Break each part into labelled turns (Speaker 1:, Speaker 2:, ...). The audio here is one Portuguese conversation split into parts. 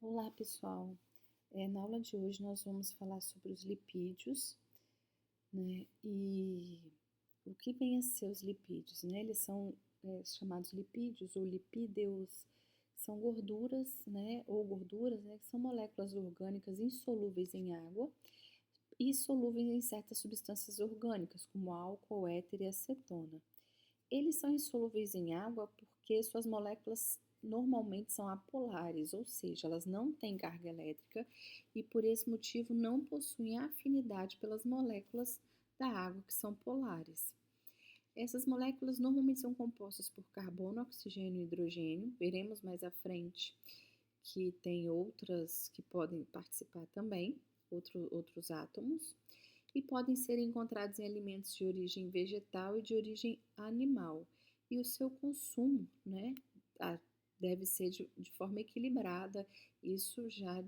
Speaker 1: Olá, pessoal. Na aula de hoje nós vamos falar sobre os lipídios, né? E o que vem a ser os lipídios, né? Eles são chamados lipídios ou lipídeos, são gorduras, né? Ou gorduras, né? Que são moléculas orgânicas insolúveis em água e solúveis em certas substâncias orgânicas, como álcool, éter e acetona. Eles são insolúveis em água porque suas moléculas normalmente são apolares, ou seja, elas não têm carga elétrica e por esse motivo não possuem afinidade pelas moléculas da água que são polares. Essas moléculas normalmente são compostas por carbono, oxigênio e hidrogênio. Veremos mais à frente que tem outras que podem participar também, outros átomos, e podem ser encontrados em alimentos de origem vegetal e de origem animal. E o seu consumo, né, deve ser de forma equilibrada. Isso já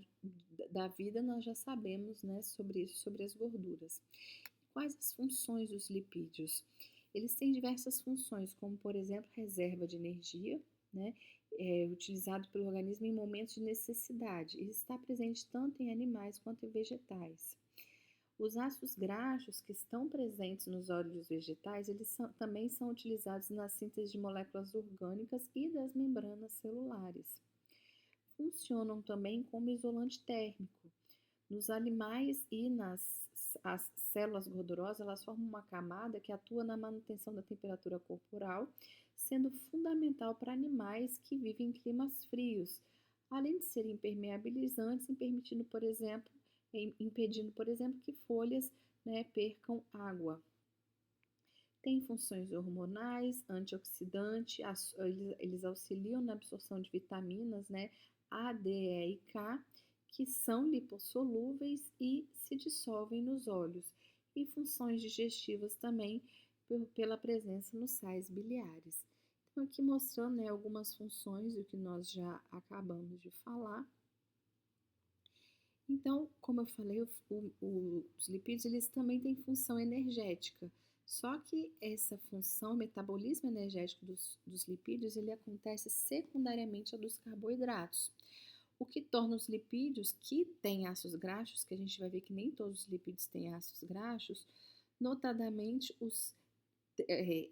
Speaker 1: da vida nós já sabemos, né, sobre isso, sobre as gorduras. Quais as funções dos lipídios? Eles têm diversas funções, como por exemplo, reserva de energia, né, utilizado pelo organismo em momentos de necessidade, e está presente tanto em animais quanto em vegetais. Os ácidos graxos que estão presentes nos óleos vegetais, também são utilizados na síntese de moléculas orgânicas e das membranas celulares. Funcionam também como isolante térmico. Nos animais e as células gordurosas, elas formam uma camada que atua na manutenção da temperatura corporal, sendo fundamental para animais que vivem em climas frios, além de serem impermeabilizantes, impedindo, por exemplo, que folhas, né, percam água. Tem funções hormonais, antioxidante, eles auxiliam na absorção de vitaminas, né, A, D, E e K, que são lipossolúveis e se dissolvem nos óleos, e funções digestivas também pela presença nos sais biliares. Então, aqui mostrando, né, algumas funções do que nós já acabamos de falar. Então, como eu falei, os lipídios eles também têm função energética. Só que essa função, o metabolismo energético dos lipídios, ele acontece secundariamente ao dos carboidratos. O que torna os lipídios que têm ácidos graxos, que a gente vai ver que nem todos os lipídios têm ácidos graxos, notadamente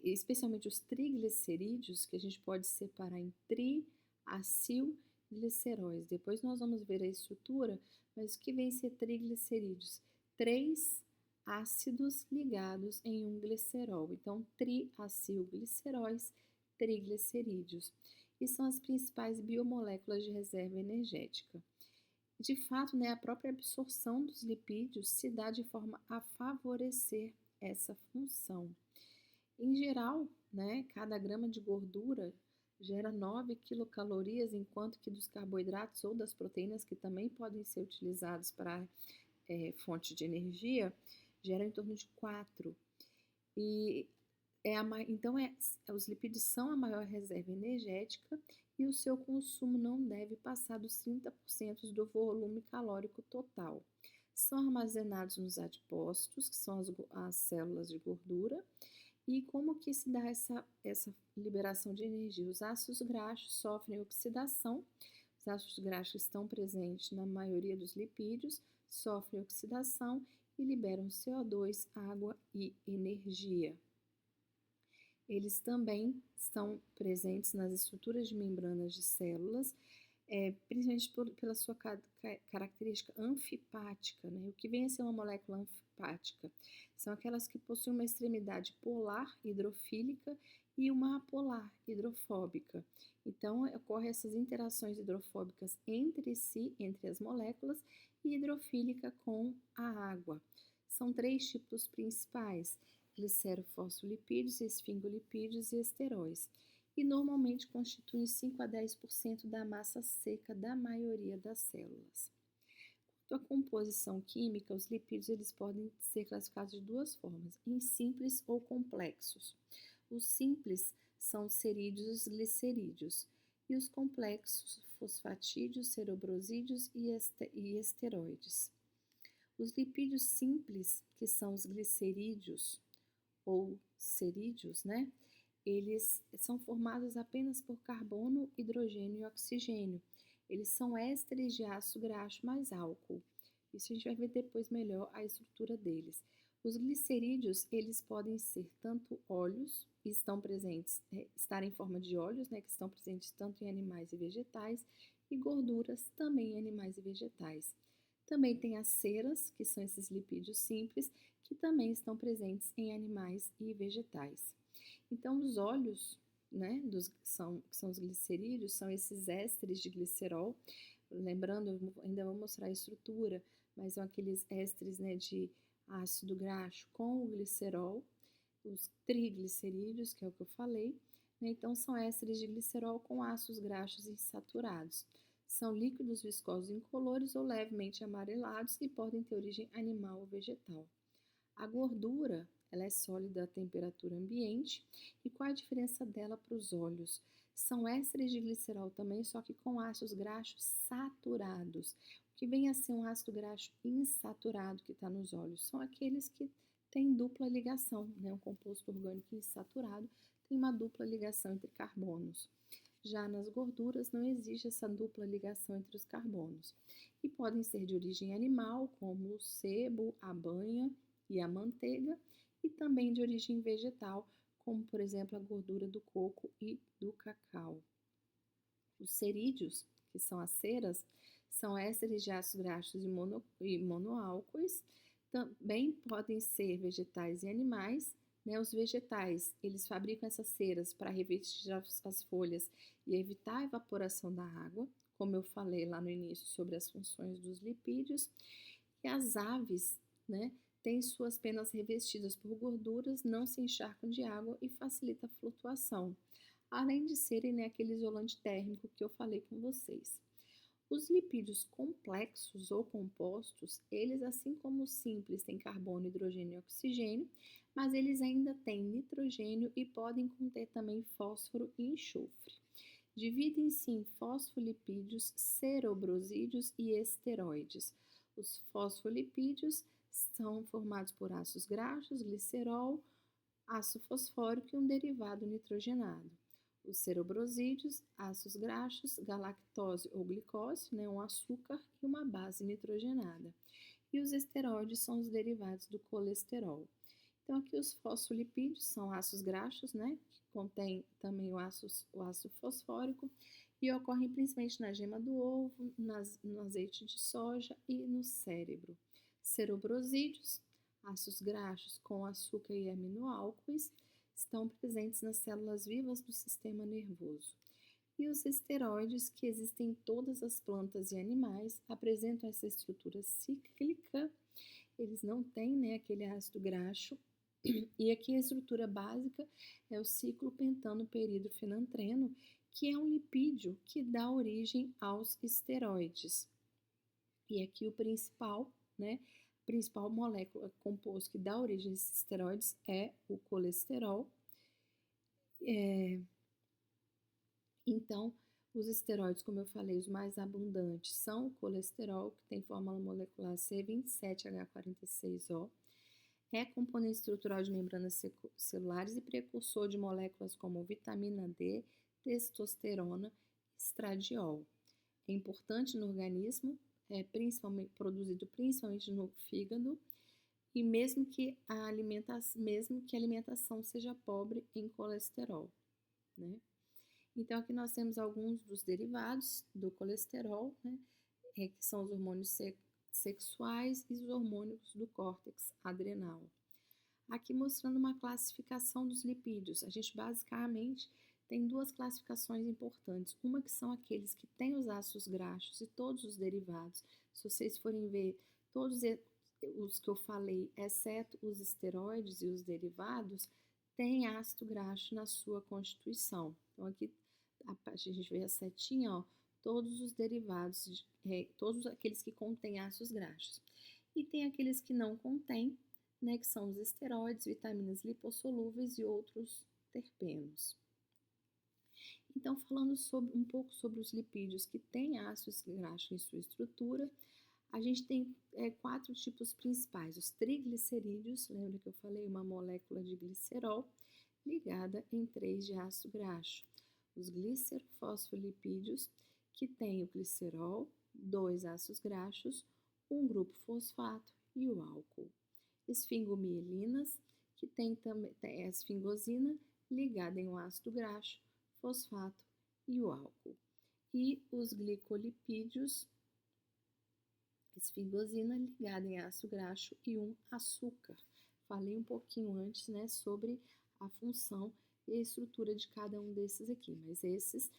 Speaker 1: especialmente os triglicerídeos, que a gente pode separar em triacilgliceróis. Depois nós vamos ver a estrutura, mas o que vem a ser triglicerídeos? Três ácidos ligados em um glicerol. Então, triacilgliceróis, triglicerídeos. E são as principais biomoléculas de reserva energética. De fato, né, a própria absorção dos lipídios se dá de forma a favorecer essa função. Em geral, né, cada grama de gordura gera 9 quilocalorias, enquanto que dos carboidratos ou das proteínas, que também podem ser utilizados para fonte de energia, gera em torno de 4. E então, os lipídios são a maior reserva energética e o seu consumo não deve passar dos 30% do volume calórico total. São armazenados nos adipócitos, que são as células de gordura. E como que se dá essa liberação de energia? Os ácidos graxos sofrem oxidação. Os ácidos graxos estão presentes na maioria dos lipídios, sofrem oxidação e liberam CO2, água e energia. Eles também estão presentes nas estruturas de membranas de células, principalmente pela sua característica anfipática, né? O que vem a ser uma molécula anfipática? São aquelas que possuem uma extremidade polar hidrofílica e uma apolar hidrofóbica. Então, ocorrem essas interações hidrofóbicas entre si, entre as moléculas, e hidrofílica com a água. São 3 tipos principais: glicerofosfolipídios, esfingolipídios e esteróis, e normalmente constituem 5 a 10% da massa seca da maioria das células. Quanto à composição química, os lipídios eles podem ser classificados de 2 formas, em simples ou complexos. Os simples são cerídeos e glicerídeos, e os complexos, fosfatídeos, cerebrosídeos e esteroides. Os lipídios simples, que são os glicerídeos ou cerídeos, né? Eles são formados apenas por carbono, hidrogênio e oxigênio. Eles são ésteres de ácido graxo mais álcool. Isso a gente vai ver depois melhor a estrutura deles. Os glicerídeos, eles podem ser tanto óleos, que estão presentes, estar em forma de óleos, né, que estão presentes tanto em animais e vegetais, e gorduras também em animais e vegetais. Também tem as ceras, que são esses lipídios simples, que também estão presentes em animais e vegetais. Então, os óleos, né, que são os glicerídeos, são esses ésteres de glicerol. Lembrando, eu ainda vou mostrar a estrutura, mas são aqueles ésteres, né, de ácido graxo com o glicerol, os triglicerídeos, que é o que eu falei, né? Então, são ésteres de glicerol com ácidos graxos insaturados. São líquidos viscosos incolores ou levemente amarelados e podem ter origem animal ou vegetal. A gordura, ela é sólida à temperatura ambiente. E qual a diferença dela para os óleos? São ésteres de glicerol também, só que com ácidos graxos saturados. O que vem a ser um ácido graxo insaturado que está nos óleos? São aqueles que têm dupla ligação, né? Um composto orgânico insaturado tem uma dupla ligação entre carbonos. Já nas gorduras não existe essa dupla ligação entre os carbonos. E podem ser de origem animal, como o sebo, a banha e a manteiga, e também de origem vegetal, como por exemplo a gordura do coco e do cacau. Os cerídeos, que são as ceras, são ésteres de ácidos graxos e monoálcoos, também podem ser vegetais e animais, né? Os vegetais, eles fabricam essas ceras para revestir as folhas e evitar a evaporação da água, como eu falei lá no início sobre as funções dos lipídios. E as aves, né, têm suas penas revestidas por gorduras, não se encharcam de água e facilita a flutuação, além de serem, né, aquele isolante térmico que eu falei com vocês. Os lipídios complexos ou compostos, eles, assim como os simples, têm carbono, hidrogênio e oxigênio, mas eles ainda têm nitrogênio e podem conter também fósforo e enxofre. Dividem-se em fosfolipídios, cerobrosídeos e esteroides. Os fosfolipídios são formados por ácidos graxos, glicerol, ácido fosfórico e um derivado nitrogenado. Os cerobrosídeos, ácidos graxos, galactose ou glicose, né, um açúcar e uma base nitrogenada. E os esteroides são os derivados do colesterol. Então, aqui os fosfolipídios são ácidos graxos, né, que contém também o ácido fosfórico e ocorrem principalmente na gema do ovo, no azeite de soja e no cérebro. Cerobrosídeos, ácidos graxos com açúcar e aminoácidos, estão presentes nas células vivas do sistema nervoso. E os esteroides, que existem em todas as plantas e animais, apresentam essa estrutura cíclica. Eles não têm, né, aquele ácido graxo. E aqui a estrutura básica é o ciclo pentano-peridrofenantreno, que é um lipídio que dá origem aos esteroides. E aqui o principal, né, principal molécula composto que dá origem a esses esteroides é o colesterol. Então, os esteroides, como eu falei, os mais abundantes são o colesterol, que tem fórmula molecular C27H46O, é componente estrutural de membranas celulares e precursor de moléculas como vitamina D, testosterona e estradiol. É importante no organismo, produzido principalmente no fígado, e mesmo que a alimentação seja pobre em colesterol, né? Então, aqui nós temos alguns dos derivados do colesterol, né? Que são os hormônios sexuais e os hormônios do córtex adrenal. Aqui mostrando uma classificação dos lipídios. A gente basicamente tem duas classificações importantes. Uma que são aqueles que têm os ácidos graxos e todos os derivados. Se vocês forem ver, todos os que eu falei, exceto os esteroides e os derivados, têm ácido graxo na sua constituição. Então, aqui a gente vê a setinha, ó, todos os derivados, todos aqueles que contêm ácidos graxos. E tem aqueles que não contêm, né, que são os esteroides, vitaminas lipossolúveis e outros terpenos. Então, falando um pouco sobre os lipídios que têm ácidos graxos em sua estrutura, a gente tem 4 tipos principais. Os triglicerídeos, lembra que eu falei, uma molécula de glicerol ligada em 3 de ácido graxo. Os glicerofosfolipídios, que tem o glicerol, 2 ácidos graxos, um grupo fosfato e o álcool. Esfingomielinas, que tem também a esfingosina ligada em um ácido graxo, fosfato e o álcool. E os glicolipídios, esfingosina ligada em ácido graxo e um açúcar. Falei um pouquinho antes, né, sobre a função e a estrutura de cada um desses aqui, mas esses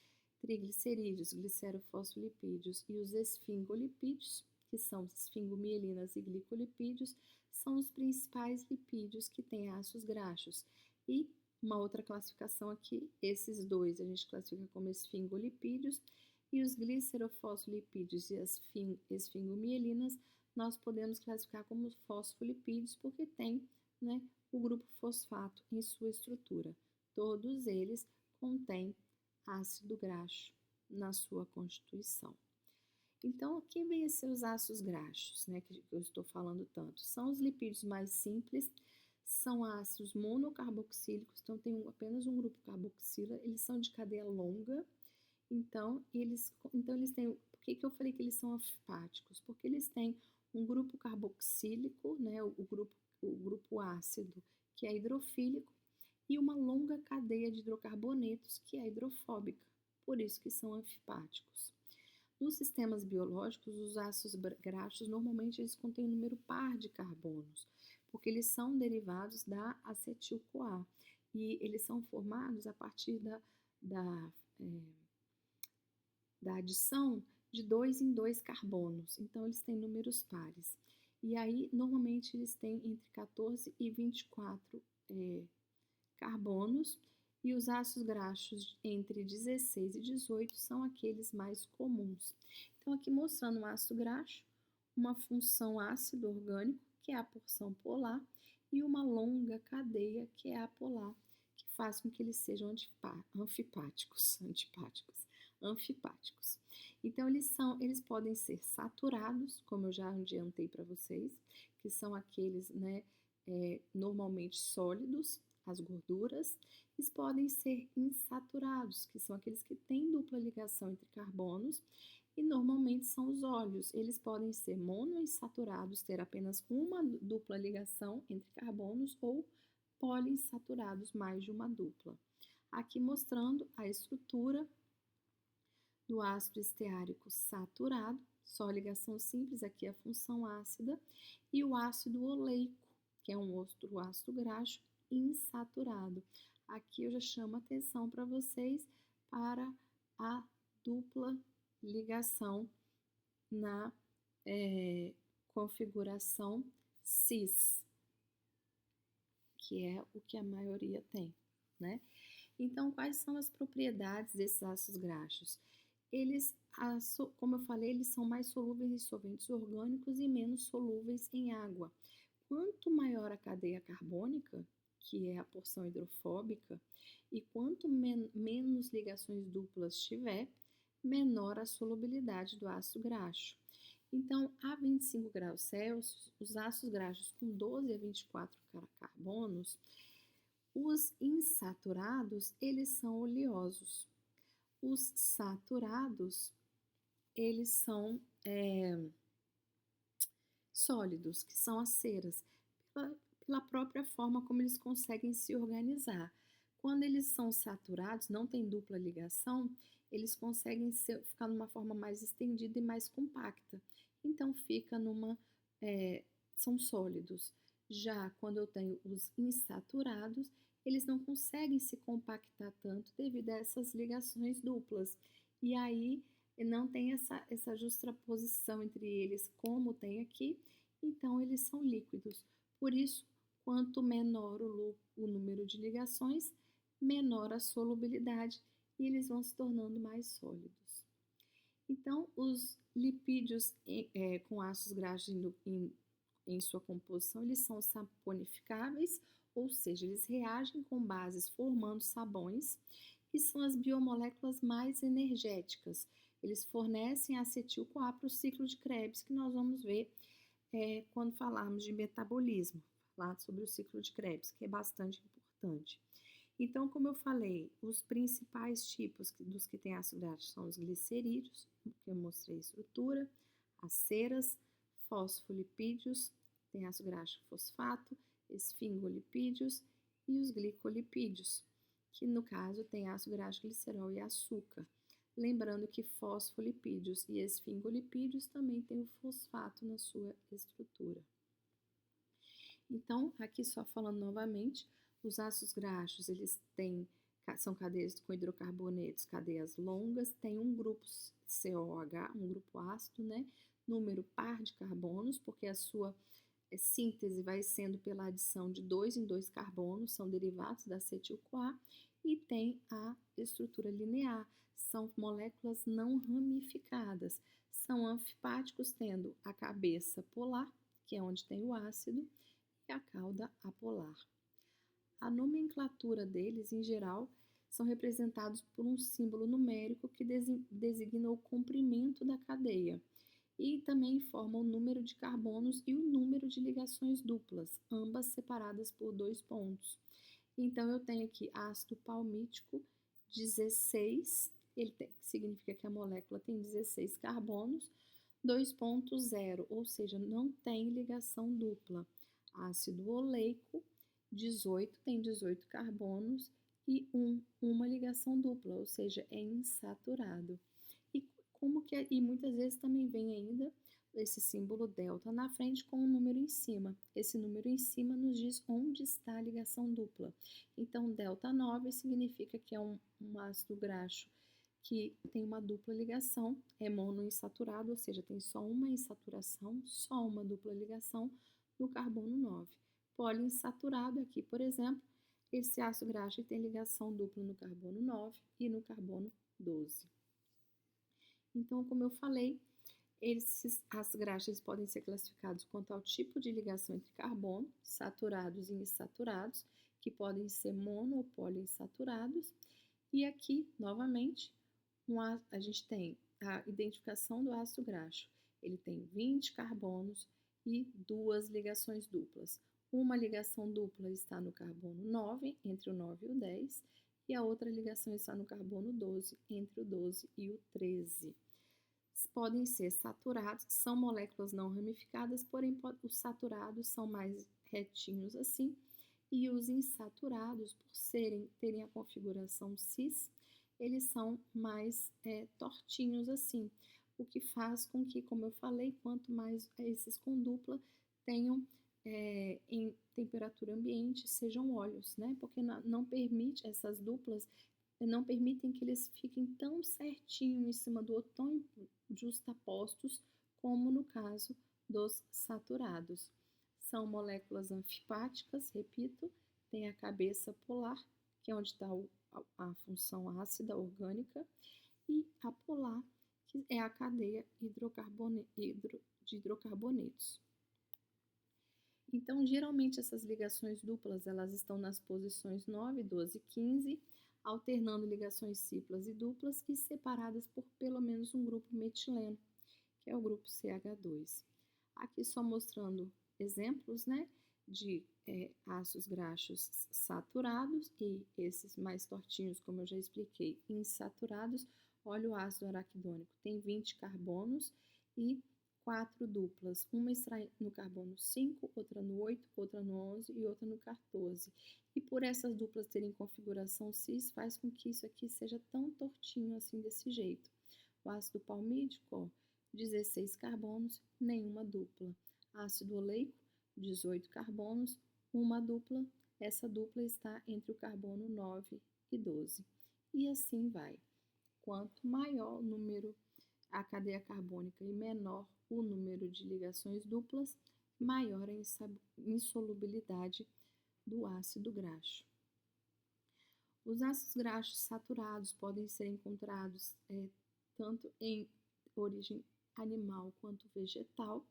Speaker 1: triglicerídeos, glicerofosfolipídios e os esfingolipídios, que são esfingomielinas e glicolipídios, são os principais lipídios que têm ácidos graxos. E uma outra classificação aqui, esses dois a gente classifica como esfingolipídios, e os glicerofosfolipídios e as esfingomielinas nós podemos classificar como fosfolipídios porque tem, né, o grupo fosfato em sua estrutura. Todos eles contêm ácido graxo na sua constituição. Então, o que vem a ser os ácidos graxos, né, que eu estou falando tanto? São os lipídios mais simples, são ácidos monocarboxílicos, então tem apenas um grupo carboxila, eles são de cadeia longa, então eles têm, por que eu falei que eles são anfipáticos? Porque eles têm um grupo carboxílico, né, o grupo ácido, que é hidrofílico, e uma longa cadeia de hidrocarbonetos, que é hidrofóbica, por isso que são anfipáticos. Nos sistemas biológicos, os ácidos graxos normalmente eles contêm um número par de carbonos, porque eles são derivados da acetil-CoA e eles são formados a partir da adição de 2 em 2 carbonos, então eles têm números pares. E aí, normalmente, eles têm entre 14 e 24 carbonos, e os ácidos graxos entre 16 e 18 são aqueles mais comuns. Então, aqui mostrando um ácido graxo, uma função ácido orgânico, que é a porção polar, e uma longa cadeia, que é a polar, que faz com que eles sejam anfipáticos. Então, eles podem ser saturados, como eu já adiantei para vocês, que são aqueles, né, normalmente sólidos, as gorduras. Eles podem ser insaturados, que são aqueles que têm dupla ligação entre carbonos, e normalmente são os óleos. Eles podem ser monoinsaturados, ter apenas uma dupla ligação entre carbonos, ou poliinsaturados, mais de uma dupla. Aqui mostrando a estrutura do ácido esteárico saturado, só ligação simples, aqui a função ácida, e o ácido oleico, que é um outro ácido graxo insaturado. Aqui eu já chamo a atenção para vocês para a dupla ligação na configuração cis, que é o que a maioria tem, né? Então, quais são as propriedades desses ácidos graxos? Eles, como eu falei, eles são mais solúveis em solventes orgânicos e menos solúveis em água. Quanto maior a cadeia carbônica, que é a porção hidrofóbica, e quanto menos ligações duplas tiver, menor a solubilidade do ácido graxo. Então, a 25 graus Celsius, os ácidos graxos com 12 a 24 carbonos, os insaturados, eles são oleosos. Os saturados, eles são sólidos, que são as ceras, pela própria forma como eles conseguem se organizar. Quando eles são saturados, não tem dupla ligação, eles conseguem ficar numa forma mais estendida e mais compacta. Então, fica são sólidos. Já quando eu tenho os insaturados, eles não conseguem se compactar tanto devido a essas ligações duplas. E aí, não tem essa justaposição entre eles como tem aqui, então eles são líquidos. Por isso, quanto menor o número de ligações, menor a solubilidade e eles vão se tornando mais sólidos. Então, os lipídios com ácidos graxos em sua composição, eles são saponificáveis, ou seja, eles reagem com bases formando sabões e são as biomoléculas mais energéticas. Eles fornecem acetil-CoA para o ciclo de Krebs, que nós vamos ver quando falarmos de metabolismo, falar sobre o ciclo de Krebs, que é bastante importante. Então, como eu falei, os principais tipos dos que têm ácido graxo são os glicerídeos, que eu mostrei a estrutura, as ceras, fosfolipídios, tem ácido graxo fosfato, esfingolipídios e os glicolipídios, que no caso tem ácido graxo glicerol e açúcar. Lembrando que fosfolipídios e esfingolipídios também têm o fosfato na sua estrutura. Então, aqui só falando novamente, os ácidos graxos, são cadeias com hidrocarbonetos, cadeias longas, tem um grupo COH, um grupo ácido, né? Número par de carbonos, porque a sua síntese vai sendo pela adição de 2 em 2 carbonos, são derivados da acetil-CoA, e tem a estrutura linear, são moléculas não ramificadas, são anfipáticos, tendo a cabeça polar, que é onde tem o ácido, e a cauda apolar. A nomenclatura deles, em geral, são representados por um símbolo numérico que designa o comprimento da cadeia e também informa o número de carbonos e o número de ligações duplas, ambas separadas por 2 pontos. Então, eu tenho aqui ácido palmítico 16, significa que a molécula tem 16 carbonos, 2.0, ou seja, não tem ligação dupla. Ácido oleico 18, tem 18 carbonos e uma ligação dupla, ou seja, é insaturado. E muitas vezes também vem ainda esse símbolo delta na frente com um número em cima. Esse número em cima nos diz onde está a ligação dupla. Então, delta 9 significa que é um ácido graxo que tem uma dupla ligação, é monoinsaturado, ou seja, tem só uma insaturação, só uma dupla ligação no carbono 9. Poliinsaturado aqui, por exemplo, esse ácido graxo tem ligação dupla no carbono 9 e no carbono 12. Então, como eu falei, as graxas podem ser classificados quanto ao tipo de ligação entre carbono, saturados e insaturados, que podem ser mono ou poliinsaturados. E aqui, novamente, a gente tem a identificação do ácido graxo. Ele tem 20 carbonos e 2 ligações duplas. Uma ligação dupla está no carbono 9, entre o 9 e o 10, e a outra ligação está no carbono 12, entre o 12 e o 13. Podem ser saturados, são moléculas não ramificadas, porém os saturados são mais retinhos assim, e os insaturados, por terem a configuração cis, eles são mais tortinhos assim, o que faz com que, como eu falei, quanto mais esses com dupla tenham em temperatura ambiente sejam óleos, né? Porque não permite, essas duplas não permitem que eles fiquem tão certinho em cima do outro, tão justapostos, como no caso dos saturados. São moléculas anfipáticas, repito, tem a cabeça polar, que é onde está a função ácida orgânica, e a polar, que é a cadeia de hidrocarbonetos. Então, geralmente essas ligações duplas, elas estão nas posições 9, 12 e 15, alternando ligações triplas e duplas e separadas por pelo menos um grupo metileno, que é o grupo CH2. Aqui só mostrando exemplos, né, de ácidos graxos saturados e esses mais tortinhos, como eu já expliquei, insaturados. Olha o ácido araquidônico, tem 20 carbonos e 4 duplas, uma está no carbono 5, outra no 8, outra no 11 e outra no 14. E por essas duplas terem configuração cis, faz com que isso aqui seja tão tortinho assim desse jeito. O ácido palmídico, ó, 16 carbonos, nenhuma dupla. Ácido oleico, 18 carbonos, uma dupla. Essa dupla está entre o carbono 9 e 12. E assim vai. Quanto maior o número, a cadeia carbônica, e menor o número de ligações duplas, maior a insolubilidade do ácido graxo. Os ácidos graxos saturados podem ser encontrados tanto em origem animal quanto vegetal.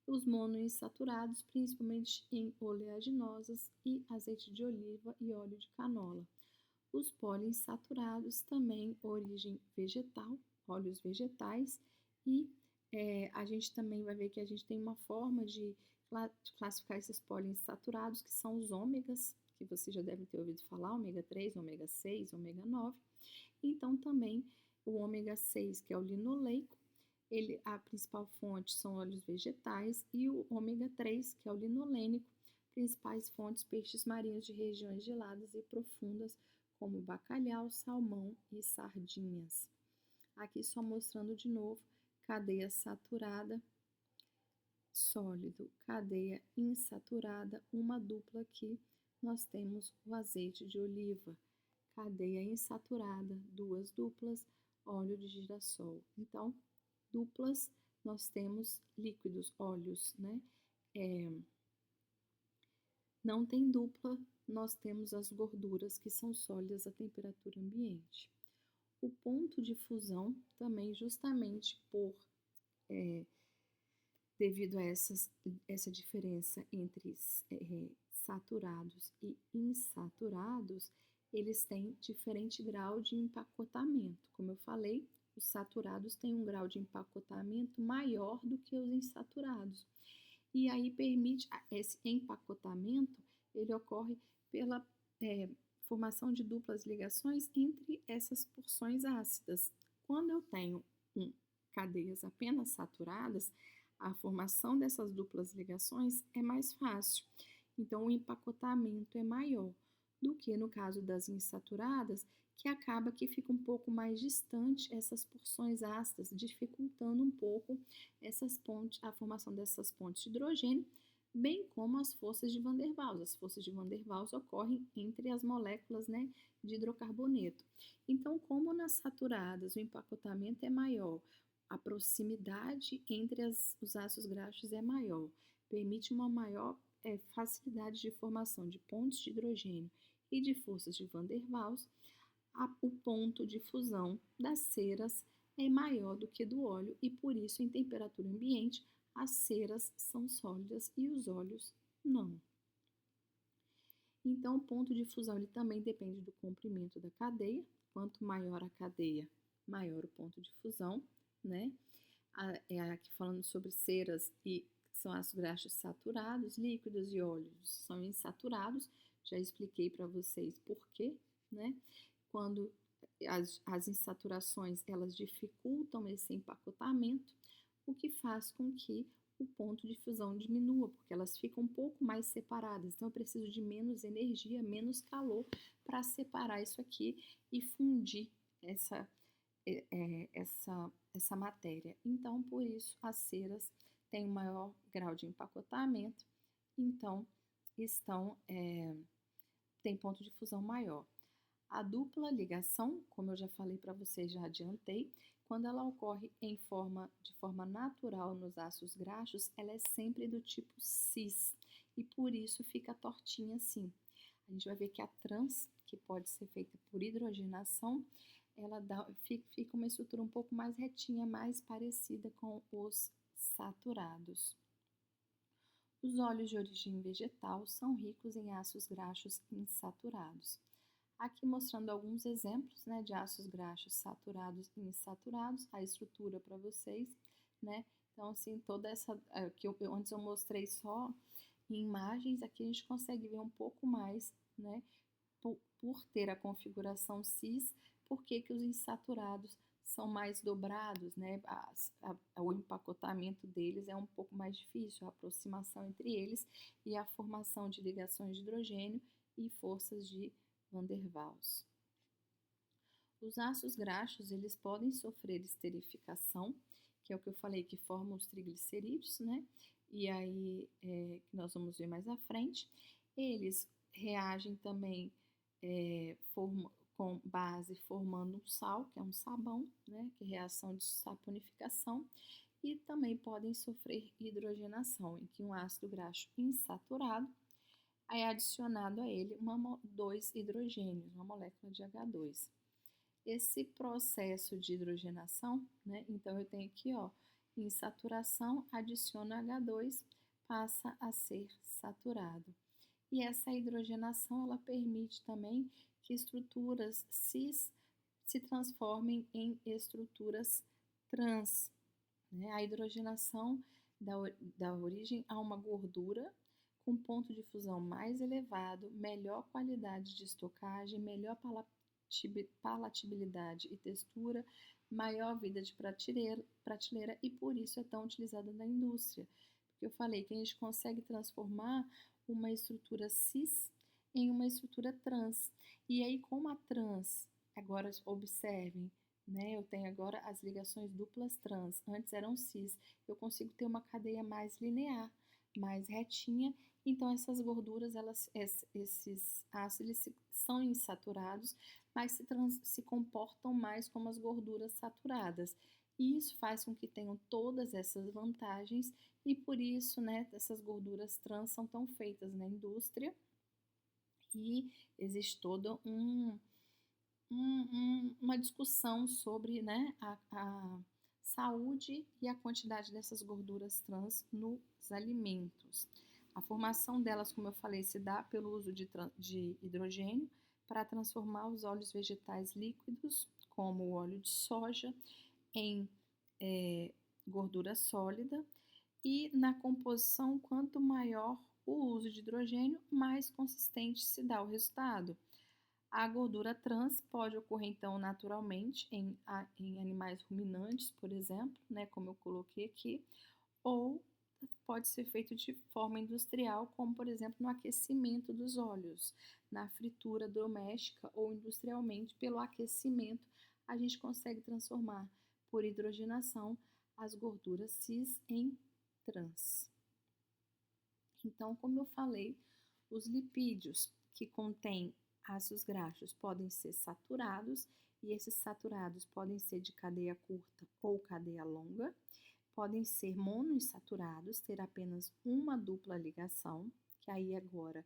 Speaker 1: Os monoinsaturados, principalmente em oleaginosas e azeite de oliva e óleo de canola. Os poliinsaturados, também origem vegetal, óleos vegetais, e a gente também vai ver que a gente tem uma forma de classificar esses poliinsaturados, que são os ômegas, que você já deve ter ouvido falar, ômega 3, ômega 6, ômega 9. Então, também o ômega 6, que é o linoleico, a principal fonte são óleos vegetais, e o ômega 3, que é o linolênico, principais fontes peixes marinhos de regiões geladas e profundas, como bacalhau, salmão e sardinhas. Aqui só mostrando de novo, cadeia saturada, sólido, cadeia insaturada, uma dupla aqui, nós temos o azeite de oliva, cadeia insaturada, duas duplas, óleo de girassol. Então, duplas, nós temos líquidos, óleos, né? Não tem dupla, nós temos as gorduras que são sólidas à temperatura ambiente. O ponto de fusão também, justamente devido a essa diferença entre saturados e insaturados, eles têm diferente grau de empacotamento. Como eu falei, os saturados têm um grau de empacotamento maior do que os insaturados. E aí permite esse empacotamento, ele ocorre pela formação de duplas ligações entre essas porções ácidas. Quando eu tenho cadeias apenas saturadas, a formação dessas duplas ligações é mais fácil. Então, o empacotamento é maior do que no caso das insaturadas, que acaba que fica um pouco mais distante essas porções ácidas, dificultando um pouco a formação dessas pontes de hidrogênio, bem como as forças de Van der Waals. As forças de Van der Waals ocorrem entre as moléculas, né, de hidrocarboneto. Então, como nas saturadas o empacotamento é maior, a proximidade entre os ácidos graxos é maior, permite uma maior facilidade de formação de pontes de hidrogênio e de forças de Van der Waals. O ponto de fusão das ceras é maior do que do óleo e, por isso, em temperatura ambiente, as ceras são sólidas e os óleos não. Então, o ponto de fusão ele também depende do comprimento da cadeia. Quanto maior a cadeia, maior o ponto de fusão, né? Aqui falando sobre ceras que são ácidos graxos saturados, líquidos e óleos são insaturados. Já expliquei para vocês por quê, né? Quando as insaturações elas dificultam esse empacotamento, o que faz com que o ponto de fusão diminua, porque elas ficam um pouco mais separadas. Então, eu preciso de menos energia, menos calor para separar isso aqui e fundir essa matéria. Então, por isso, as ceras têm um maior grau de empacotamento, então tem ponto de fusão maior. A dupla ligação, como eu já falei para vocês, já adiantei, quando ela ocorre de forma natural nos ácidos graxos, ela é sempre do tipo cis e por isso fica tortinha assim. A gente vai ver que a trans, que pode ser feita por hidrogenação, ela fica uma estrutura um pouco mais retinha, mais parecida com os saturados. Os óleos de origem vegetal são ricos em ácidos graxos insaturados. Aqui mostrando alguns exemplos, né, de ácidos graxos saturados e insaturados, a estrutura para vocês, né? Então, assim, toda essa que antes eu mostrei só em imagens, aqui a gente consegue ver um pouco mais, né, por ter a configuração cis, por que os insaturados são mais dobrados, né? O empacotamento deles é um pouco mais difícil, a aproximação entre eles e a formação de ligações de hidrogênio e forças de Van der Waals. Os ácidos graxos, eles podem sofrer esterificação, que é o que eu falei, que formam os triglicerídeos, né? E aí, que nós vamos ver mais à frente. Eles reagem também com base formando um sal, que é um sabão, né? Que é reação de saponificação. E também podem sofrer hidrogenação, em que um ácido graxo insaturado é adicionado a ele dois hidrogênios, uma molécula de H2. Esse processo de hidrogenação, né? Então eu tenho aqui, ó, insaturação, adiciono H2, passa a ser saturado. E essa hidrogenação, ela permite também que estruturas cis se transformem em estruturas trans, né? A hidrogenação dá origem a uma gordura com ponto de fusão mais elevado, melhor qualidade de estocagem, melhor palatabilidade e textura, maior vida de prateleira e por isso é tão utilizada na indústria. Porque eu falei que a gente consegue transformar uma estrutura cis em uma estrutura trans. E aí, como a trans, agora observem, né? Eu tenho agora as ligações duplas trans, antes eram cis. Eu consigo ter uma cadeia mais linear, mais retinha. Então, essas gorduras, esses ácidos são insaturados, mas se comportam mais como as gorduras saturadas. E isso faz com que tenham todas essas vantagens e por isso, né, essas gorduras trans são tão feitas na indústria e existe toda uma discussão sobre, né, a saúde e a quantidade dessas gorduras trans nos alimentos. A formação delas, como eu falei, se dá pelo uso de hidrogênio para transformar os óleos vegetais líquidos, como o óleo de soja, em gordura sólida. E na composição, quanto maior o uso de hidrogênio, mais consistente se dá o resultado. A gordura trans pode ocorrer, então, naturalmente em animais ruminantes, por exemplo, né, como eu coloquei aqui, ou pode ser feito de forma industrial, como, por exemplo, no aquecimento dos óleos, na fritura doméstica ou industrialmente, pelo aquecimento, a gente consegue transformar por hidrogenação as gorduras cis em trans. Então, como eu falei, os lipídios que contêm ácidos graxos podem ser saturados e esses saturados podem ser de cadeia curta ou cadeia longa, podem ser monoinsaturados, ter apenas uma dupla ligação, que aí agora,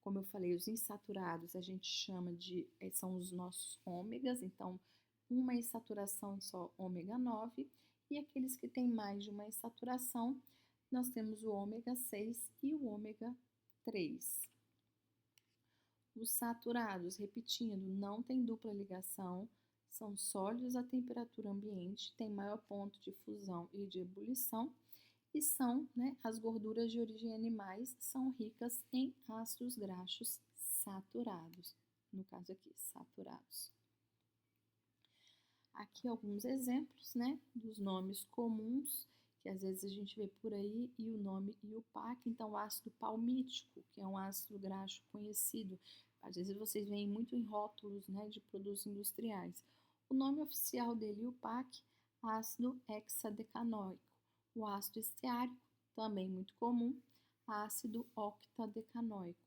Speaker 1: como eu falei, os insaturados a gente chama de, são os nossos ômegas, então uma insaturação só ômega 9, e aqueles que têm mais de uma insaturação, nós temos o ômega 6 e o ômega 3. Os saturados, repetindo, não tem dupla ligação, são sólidos à temperatura ambiente, têm maior ponto de fusão e de ebulição, e são, né, as gorduras de origem animais são ricas em ácidos graxos saturados, no caso aqui, saturados. Aqui alguns exemplos, né, dos nomes comuns, que às vezes a gente vê por aí, e o nome IUPAC, então o ácido palmítico, que é um ácido graxo conhecido, às vezes vocês veem muito em rótulos, né, de produtos industriais. O nome oficial dele, IUPAC, ácido hexadecanoico. O ácido esteárico, também muito comum, ácido octadecanoico,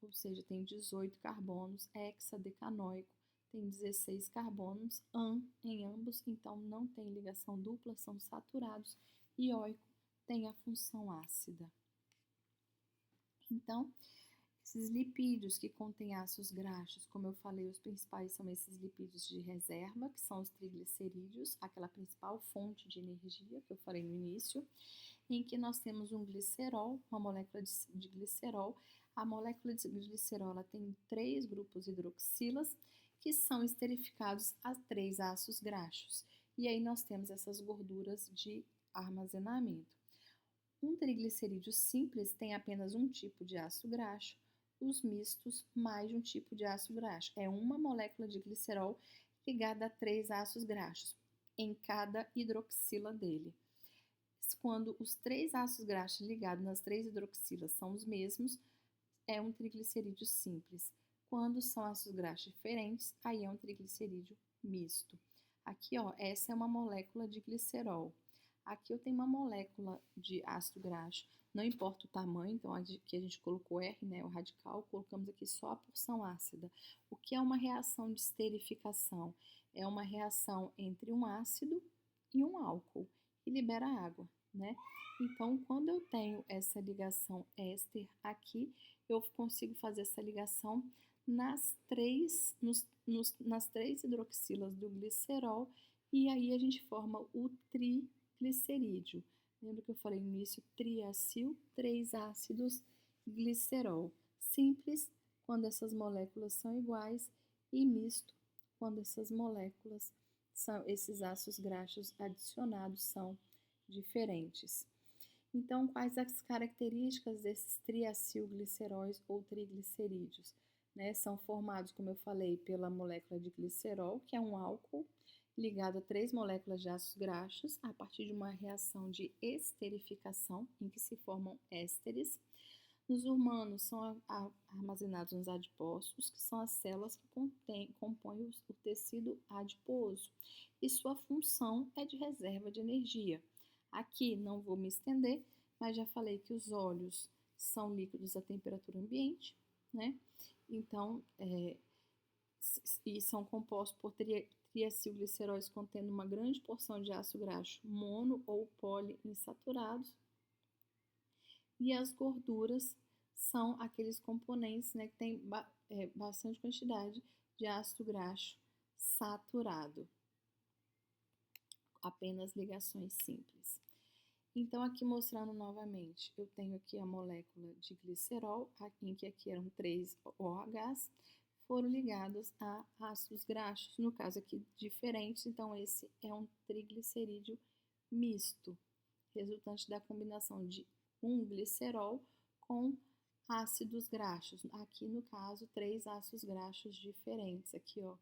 Speaker 1: ou seja, tem 18 carbonos, hexadecanoico, tem 16 carbonos, em ambos, então não tem ligação dupla, são saturados, e óico tem a função ácida. Então, esses lipídios que contêm ácidos graxos, como eu falei, os principais são esses lipídios de reserva, que são os triglicerídeos, aquela principal fonte de energia que eu falei no início, em que nós temos um glicerol, uma molécula de glicerol. A molécula de glicerol ela tem 3 grupos hidroxilas, que são esterificados a 3 ácidos graxos. E aí nós temos essas gorduras de armazenamento. Um triglicerídeo simples tem apenas um tipo de ácido graxo, os mistos mais de um tipo de ácido graxo. É uma molécula de glicerol ligada a 3 ácidos graxos em cada hidroxila dele. Quando os 3 ácidos graxos ligados nas 3 hidroxilas são os mesmos, é um triglicerídeo simples. Quando são ácidos graxos diferentes, aí é um triglicerídeo misto. Aqui, ó, essa é uma molécula de glicerol. Aqui eu tenho uma molécula de ácido graxo, não importa o tamanho, então aqui a gente colocou R, né, o radical, colocamos aqui só a porção ácida. O que é uma reação de esterificação? É uma reação entre um ácido e um álcool, e libera água, né? Então, quando eu tenho essa ligação éster aqui, eu consigo fazer essa ligação nas 3 hidroxilas do glicerol, e aí a gente forma o triglicerídeo. Lembra que eu falei no início? Triacil, 3 ácidos, glicerol. Simples, quando essas moléculas são iguais, e misto, quando essas moléculas esses ácidos graxos adicionados são diferentes. Então, quais as características desses triacilgliceróis ou triglicerídeos? Né? São formados, como eu falei, pela molécula de glicerol, que é um álcool ligado a 3 moléculas de ácidos graxos a partir de uma reação de esterificação, em que se formam ésteres. Nos humanos são armazenados nos adipócitos, que são as células que compõem o tecido adiposo, e sua função é de reserva de energia. Aqui não vou me estender, mas já falei que os óleos são líquidos à temperatura ambiente, né? Então, e são compostos por triacilgliceróis contendo uma grande porção de ácido graxo mono ou poliinsaturados. E as gorduras são aqueles componentes, né, que têm bastante quantidade de ácido graxo saturado. Apenas ligações simples. Então, aqui mostrando novamente, eu tenho aqui a molécula de glicerol, em que aqui eram 3 OHs, foram ligados a ácidos graxos, no caso aqui diferentes, então esse é um triglicerídeo misto, resultante da combinação de um glicerol com ácidos graxos. Aqui, no caso, 3 ácidos graxos diferentes, aqui, ó,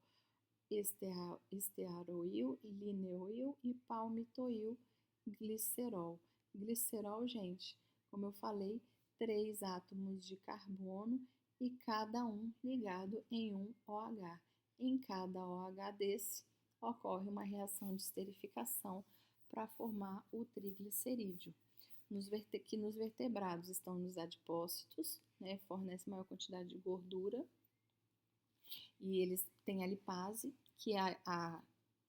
Speaker 1: estearoil, lineoil e palmitoil glicerol. Glicerol, gente, como eu falei, 3 átomos de carbono e cada um ligado em um OH. Em cada OH desse, ocorre uma reação de esterificação para formar o triglicerídeo. Que nos vertebrados estão nos adipócitos, né, fornece maior quantidade de gordura, e eles têm a lipase, que é a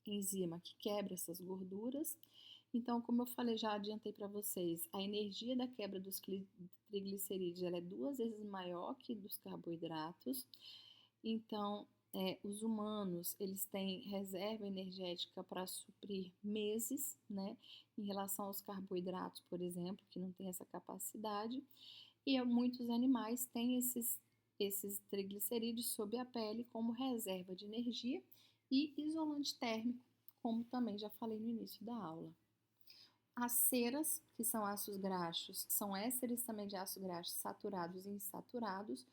Speaker 1: enzima que quebra essas gorduras. Então, como eu falei, já adiantei para vocês, a energia da quebra dos triglicerídeos ela é 2 vezes maior que dos carboidratos. Então, os humanos, eles têm reserva energética para suprir meses, né? Em relação aos carboidratos, por exemplo, que não tem essa capacidade. E muitos animais têm esses triglicerídeos sob a pele como reserva de energia e isolante térmico, como também já falei no início da aula. As ceras, que são ácidos graxos, são ésteres também de ácidos graxos saturados e insaturados,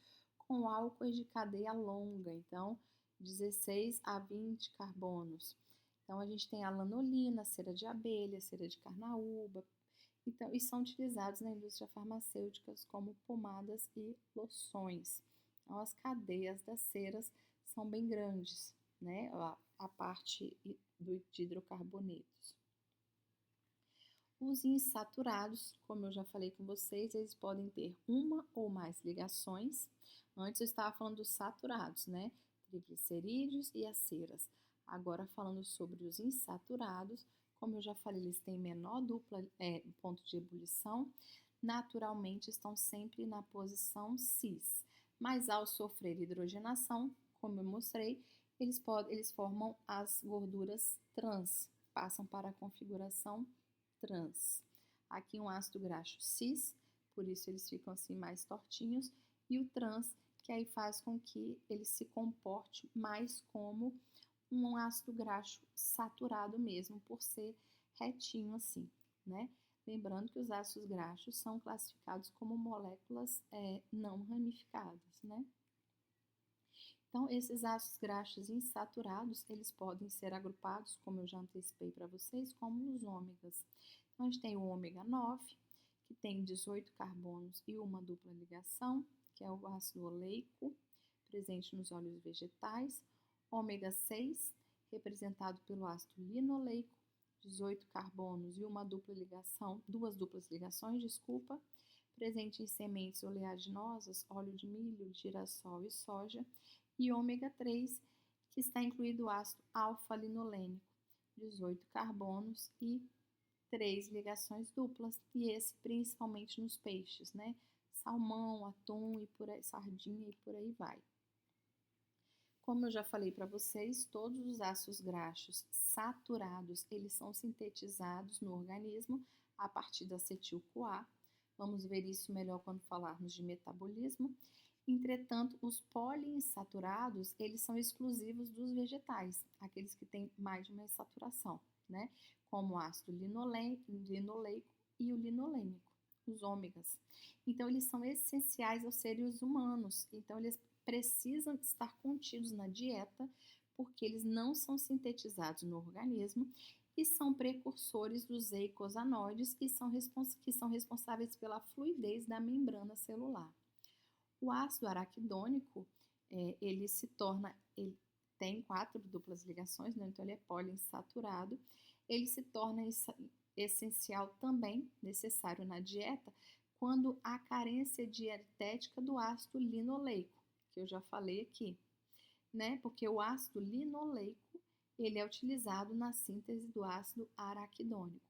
Speaker 1: com álcoois de cadeia longa, então 16 a 20 carbonos. Então a gente tem a lanolina, cera de abelha, cera de carnaúba, então, e são utilizados na indústria farmacêutica como pomadas e loções. Então, as cadeias das ceras são bem grandes, né? A parte de hidrocarbonetos. Os insaturados, como eu já falei com vocês, eles podem ter uma ou mais ligações. Antes eu estava falando dos saturados, né? Triglicerídeos e as ceras. Agora falando sobre os insaturados, como eu já falei, eles têm menor ponto de ebulição, naturalmente estão sempre na posição cis. Mas ao sofrer hidrogenação, como eu mostrei, eles formam as gorduras trans, passam para a configuração trans. Aqui um ácido graxo cis, por isso eles ficam assim mais tortinhos, e o trans, que aí faz com que ele se comporte mais como um ácido graxo saturado mesmo, por ser retinho assim, né? Lembrando que os ácidos graxos são classificados como moléculas não ramificadas, né? Então, esses ácidos graxos insaturados, eles podem ser agrupados, como eu já antecipei para vocês, como os ômegas. Então, a gente tem o ômega 9, que tem 18 carbonos e uma dupla ligação, que é o ácido oleico, presente nos óleos vegetais. Ômega 6, representado pelo ácido linoleico, 18 carbonos e uma dupla ligação, duas duplas ligações, desculpa, presente em sementes oleaginosas, óleo de milho, girassol e soja, e ômega 3, que está incluído o ácido alfa-linolênico, 18 carbonos e 3 ligações duplas, e esse principalmente nos peixes, né? Salmão, atum e por aí, sardinha e por aí vai. Como eu já falei para vocês, todos os ácidos graxos saturados, eles são sintetizados no organismo a partir da acetil-CoA. Vamos ver isso melhor quando falarmos de metabolismo. Entretanto, os poliinsaturados, eles são exclusivos dos vegetais, aqueles que têm mais de uma saturação, né? Como o ácido linoleico e o linolênico. os ômegas. Então, eles são essenciais aos seres humanos. Então, eles precisam estar contidos na dieta, porque eles não são sintetizados no organismo e são precursores dos eicosanoides que são responsáveis pela fluidez da membrana celular. O ácido araquidônico, ele tem 4 duplas ligações, né? Então ele é poliinsaturado, ele se torna essencial também, necessário na dieta, quando há carência dietética do ácido linoleico, que eu já falei aqui, né? Porque o ácido linoleico, ele é utilizado na síntese do ácido araquidônico.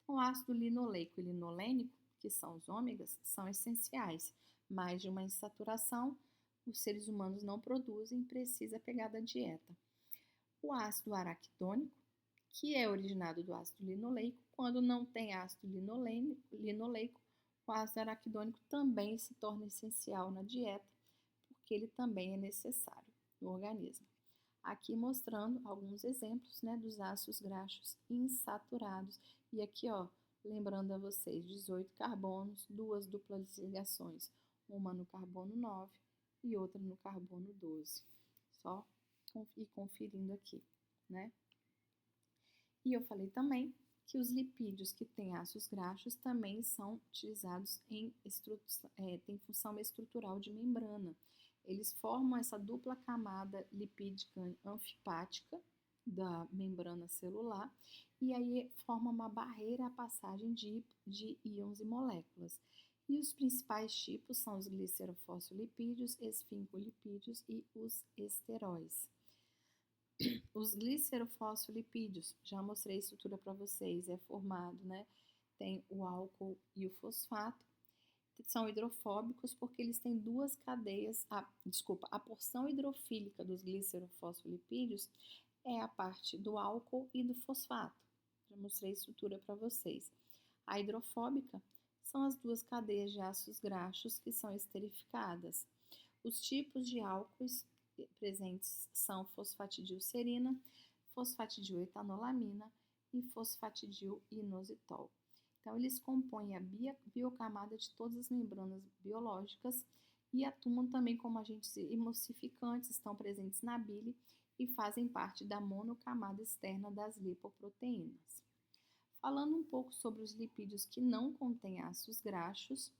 Speaker 1: Então, o ácido linoleico e linolênico, que são os ômegas, são essenciais, mas de uma insaturação os seres humanos não produzem, precisa pegar da dieta. O ácido araquidônico, que é originado do ácido linoleico, quando não tem ácido linoleico, o ácido araquidônico também se torna essencial na dieta, porque ele também é necessário no organismo. Aqui mostrando alguns exemplos, né, dos ácidos graxos insaturados. E aqui, ó, lembrando a vocês, 18 carbonos, 2 duplas ligações, uma no carbono 9 e outra no carbono 12. Só ir conferindo aqui, né? E eu falei também que os lipídios que têm ácidos graxos também são utilizados tem função estrutural de membrana. Eles formam essa dupla camada lipídica anfipática da membrana celular e aí forma uma barreira à passagem de íons e moléculas. E os principais tipos são os glicerofosfolipídios, esfincolipídios e os esteróis. Os glicerofosfolipídios, já mostrei a estrutura para vocês, é formado, né? Tem o álcool e o fosfato. São hidrofóbicos porque eles têm duas cadeias. A porção hidrofílica dos glicerofosfolipídios é a parte do álcool e do fosfato. Já mostrei a estrutura para vocês. A hidrofóbica são as duas cadeias de ácidos graxos que são esterificadas. Os tipos de álcoois presentes são fosfatidilcerina, fosfatidiletanolamina e fosfatidil-inositol. Então, eles compõem a biocamada de todas as membranas biológicas e atuam também como agentes emulsificantes, estão presentes na bile e fazem parte da monocamada externa das lipoproteínas. Falando um pouco sobre os lipídios que não contêm ácidos graxos,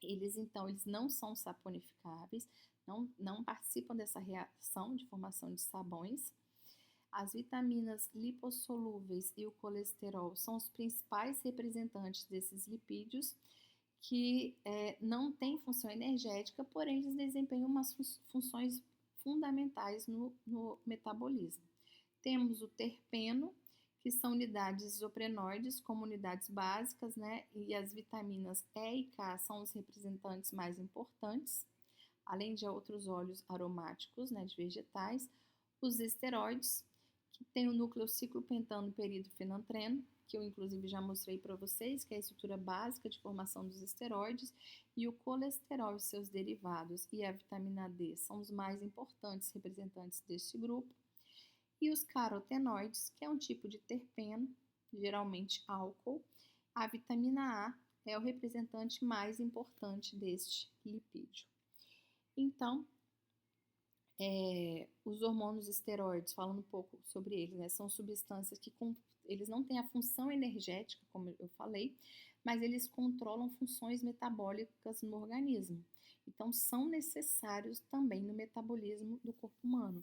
Speaker 1: eles não são saponificáveis, não participam dessa reação de formação de sabões. As vitaminas lipossolúveis e o colesterol são os principais representantes desses lipídios que não têm função energética, porém eles desempenham umas funções fundamentais no metabolismo. Temos o terpeno, que são unidades isoprenoides como unidades básicas, né? E as vitaminas E e K são os representantes mais importantes, além de outros óleos aromáticos, né, de vegetais. Os esteroides, que tem o núcleo ciclopentano peridofenantreno, que eu inclusive já mostrei para vocês, que é a estrutura básica de formação dos esteroides, e o colesterol e seus derivados e a vitamina D são os mais importantes representantes deste grupo. E os carotenoides, que é um tipo de terpeno, geralmente álcool. A vitamina A é o representante mais importante deste lipídio. Então, os hormônios esteroides, falando um pouco sobre eles, né, são substâncias que eles não têm a função energética, como eu falei, mas eles controlam funções metabólicas no organismo. Então, são necessários também no metabolismo do corpo humano,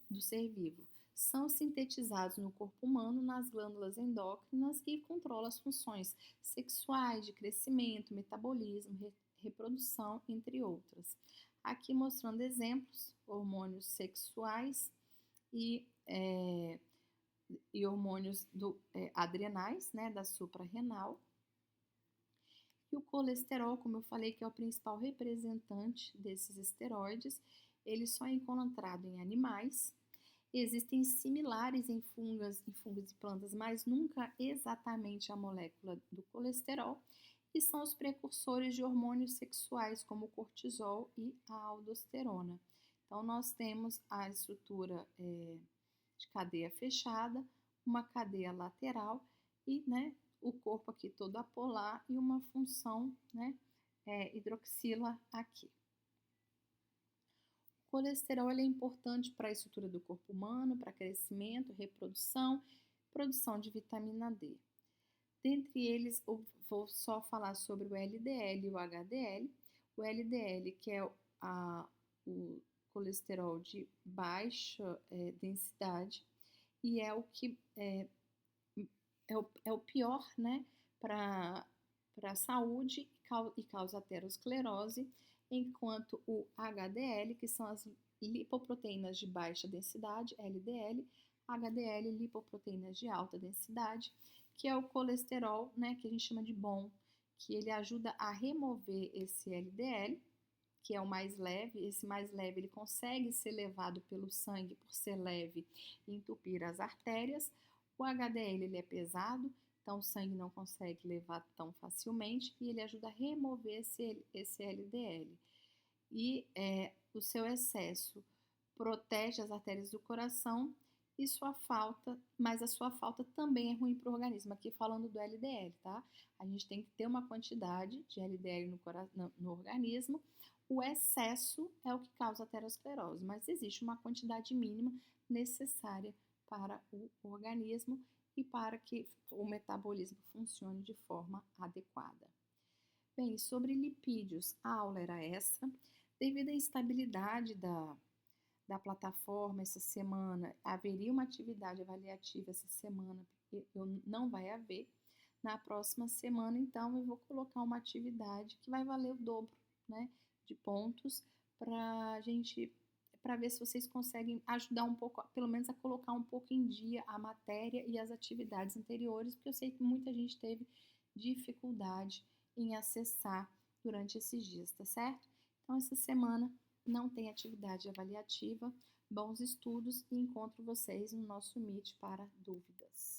Speaker 1: do ser vivo. São sintetizados no corpo humano nas glândulas endócrinas e controlam as funções sexuais, de crescimento, metabolismo, reprodução, entre outras. Aqui mostrando exemplos, hormônios sexuais e hormônios adrenais, né, da suprarrenal. E o colesterol, como eu falei, que é o principal representante desses esteroides, ele só é encontrado em animais. Existem similares em fungos e plantas, mas nunca exatamente a molécula do colesterol, e são os precursores de hormônios sexuais, como o cortisol e a aldosterona. Então, nós temos a estrutura de cadeia fechada, uma cadeia lateral e, né, o corpo aqui todo apolar e uma função, né, hidroxila aqui. O colesterol é importante para a estrutura do corpo humano, para crescimento, reprodução, produção de vitamina D. Dentre eles, eu vou só falar sobre o LDL e o HDL. O LDL, que é o colesterol de baixa densidade, e é o que é o pior, né, para a saúde e causa aterosclerose, enquanto o HDL, que são as lipoproteínas de baixa densidade, LDL, HDL, lipoproteínas de alta densidade, que é o colesterol, né, que a gente chama de bom, que ele ajuda a remover esse LDL, que é o mais leve. Esse mais leve ele consegue ser levado pelo sangue por ser leve e entupir as artérias. O HDL ele é pesado, então o sangue não consegue levar tão facilmente e ele ajuda a remover esse LDL. E o seu excesso protege as artérias do coração e sua falta, mas a sua falta também é ruim para o organismo. Aqui falando do LDL, tá? A gente tem que ter uma quantidade de LDL no organismo. O excesso é o que causa aterosclerose, mas existe uma quantidade mínima necessária para o organismo e para que o metabolismo funcione de forma adequada. Bem, sobre lipídios, a aula era essa. Devido à instabilidade da plataforma essa semana, haveria uma atividade avaliativa essa semana, porque não vai haver. Na próxima semana, então, eu vou colocar uma atividade que vai valer o dobro, né, de pontos para ver se vocês conseguem ajudar um pouco, pelo menos a colocar um pouco em dia a matéria e as atividades anteriores, porque eu sei que muita gente teve dificuldade em acessar durante esses dias, tá certo? Então, essa semana não tem atividade avaliativa. Bons estudos e encontro vocês no nosso Meet para dúvidas.